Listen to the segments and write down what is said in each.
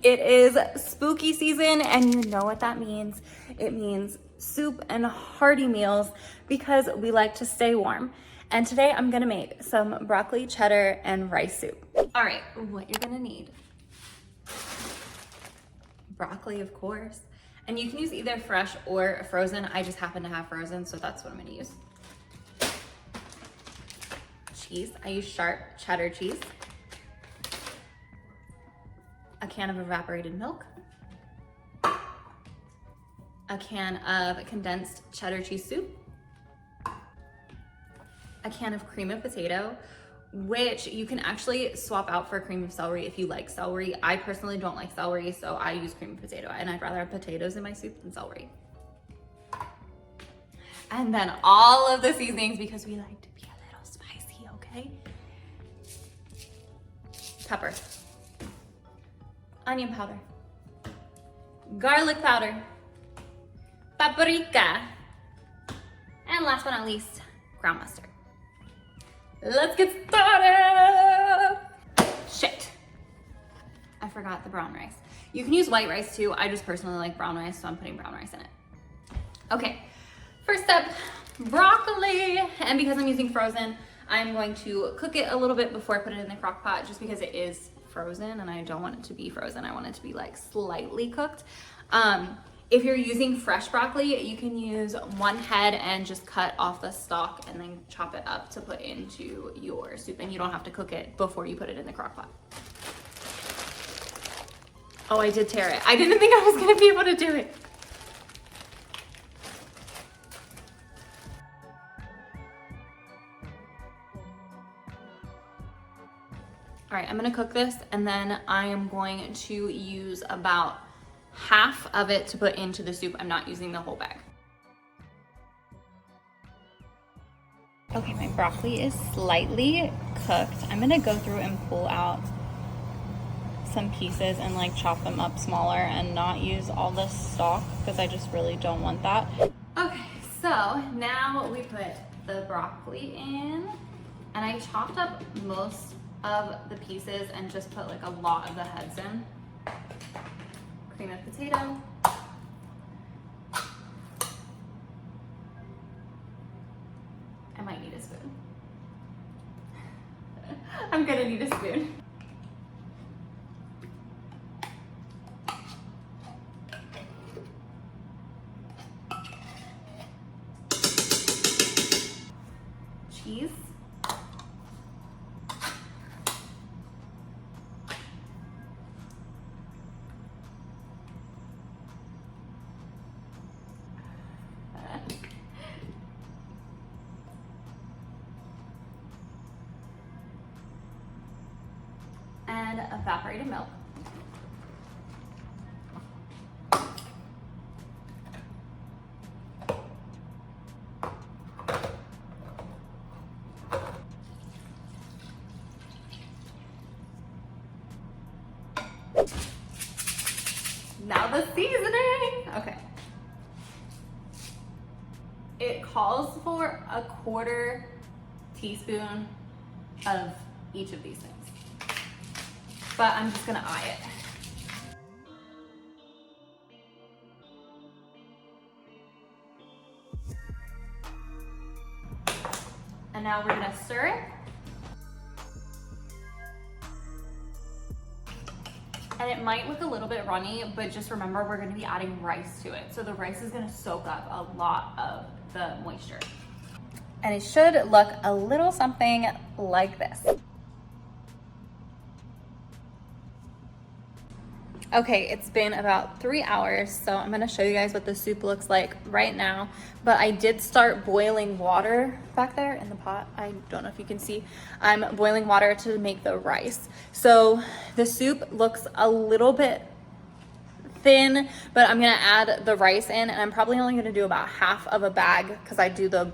It is spooky season, and you know what that means. It means soup and hearty meals because we like to stay warm. And today I'm gonna make some broccoli, cheddar, and rice soup. All right, what you're gonna need. Broccoli, of course. And you can use either fresh or frozen. I just happen to have frozen, so that's what I'm gonna use. Cheese, I use sharp cheddar cheese. A can of evaporated milk. A can of condensed cheddar cheese soup. A can of cream of potato, which you can actually swap out for cream of celery if you like celery. I personally don't like celery, so I use cream of potato, and I'd rather have potatoes in my soup than celery. And then all of the seasonings because we like to be a little spicy, okay? Pepper, onion powder, garlic powder, paprika, and last but not least, ground mustard. Let's get started. Shit. I forgot the brown rice. You can use white rice too. I just personally like brown rice, so I'm putting brown rice in it. Okay, first step, broccoli. And because I'm using frozen, I'm going to cook it a little bit before I put it in the crock pot, just because it is frozen and I don't want it to be frozen. I want it to be like slightly cooked. If you're using fresh broccoli, you can use one head and just cut off the stalk and then chop it up to put into your soup, and you don't have to cook it before you put it in the crock pot. Oh, I did tear it. I didn't think I was gonna be able to do it. All right, I'm gonna cook this, and then I am going to use about half of it to put into the soup. I'm not using the whole bag. Okay, my broccoli is slightly cooked. I'm gonna go through and pull out some pieces and like chop them up smaller and not use all the stalk because I just really don't want that. Okay, so now we put the broccoli in, and I chopped up most of the pieces and just put like a lot of the heads in. Cream of potato. I might need a spoon. I'm gonna need a spoon. Cheese. And evaporated milk. Now the seasoning. Okay. It calls for a 1/4 teaspoon of each of these things, but I'm just gonna eye it. And now we're gonna stir it. And it might look a little bit runny, but just remember we're gonna be adding rice to it. So the rice is gonna soak up a lot of the moisture. And it should look a little something like this. Okay, it's been about 3 hours, so I'm gonna show you guys what the soup looks like right now. But I did start boiling water back there in the pot. I don't know if you can see. I'm boiling water to make the rice. So the soup looks a little bit thin, but I'm gonna add the rice in, and I'm probably only gonna do about half of a bag because I do the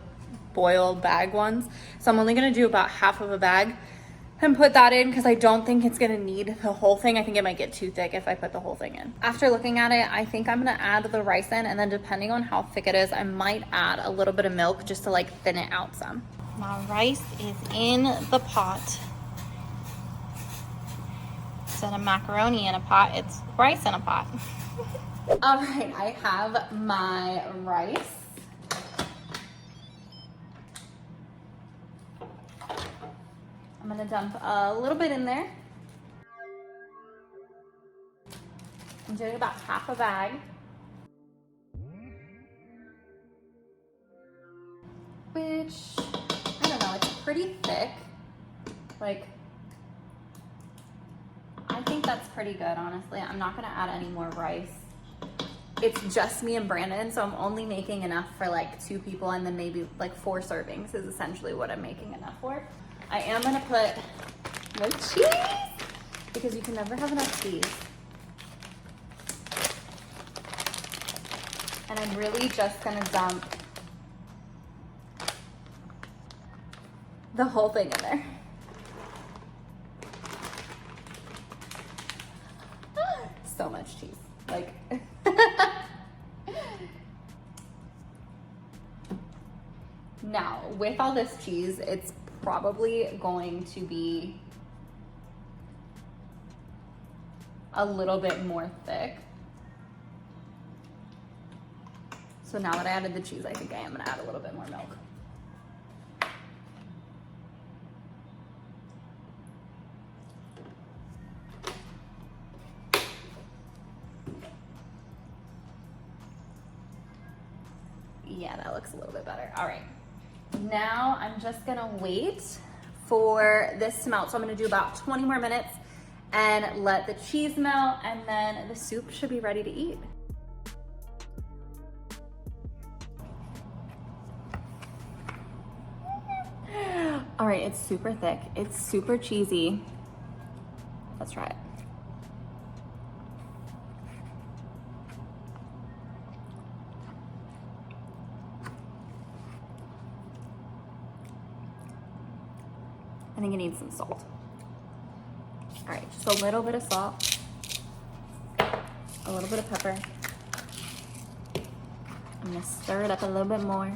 boiled bag ones. So I'm only gonna do about half of a bag and put that in because I don't think it's gonna need the whole thing. I think it might get too thick if I put the whole thing in. After looking at it, I think I'm gonna add the rice in, and then depending on how thick it is, I might add a little bit of milk just to like thin it out some. My rice is in the pot. Instead of macaroni in a pot, it's rice in a pot. All right, I have my rice. I'm gonna dump a little bit in there. I'm doing about half a bag. Which, I don't know, it's pretty thick. Like, I think that's pretty good, honestly. I'm not gonna add any more rice. It's just me and Brandon, so I'm only making enough for like 2 people, and then maybe like 4 servings is essentially what I'm making enough for. I am gonna put more cheese, because you can never have enough cheese. And I'm really just gonna dump the whole thing in there. So much cheese, like. Now, with all this cheese, it's probably going to be a little bit more thick. So now that I added the cheese, I think I am gonna add a little bit more milk. Yeah, that looks a little bit better. All right, now I'm just gonna wait for this to melt. So I'm gonna do about 20 more minutes and let the cheese melt, and then the soup should be ready to eat. All right, it's super thick. It's super cheesy. Let's try it. I think it needs some salt. All right, just a little bit of salt, a little bit of pepper. I'm gonna stir it up a little bit more.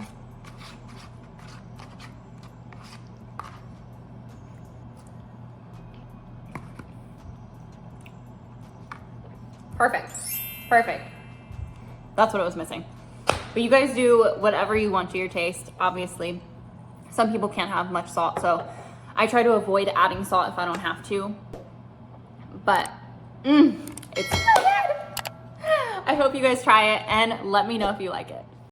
Perfect, perfect. That's what it was missing. But you guys do whatever you want to your taste, obviously. Some people can't have much salt, so I try to avoid adding salt if I don't have to. But, it's so good. I hope you guys try it and let me know if you like it.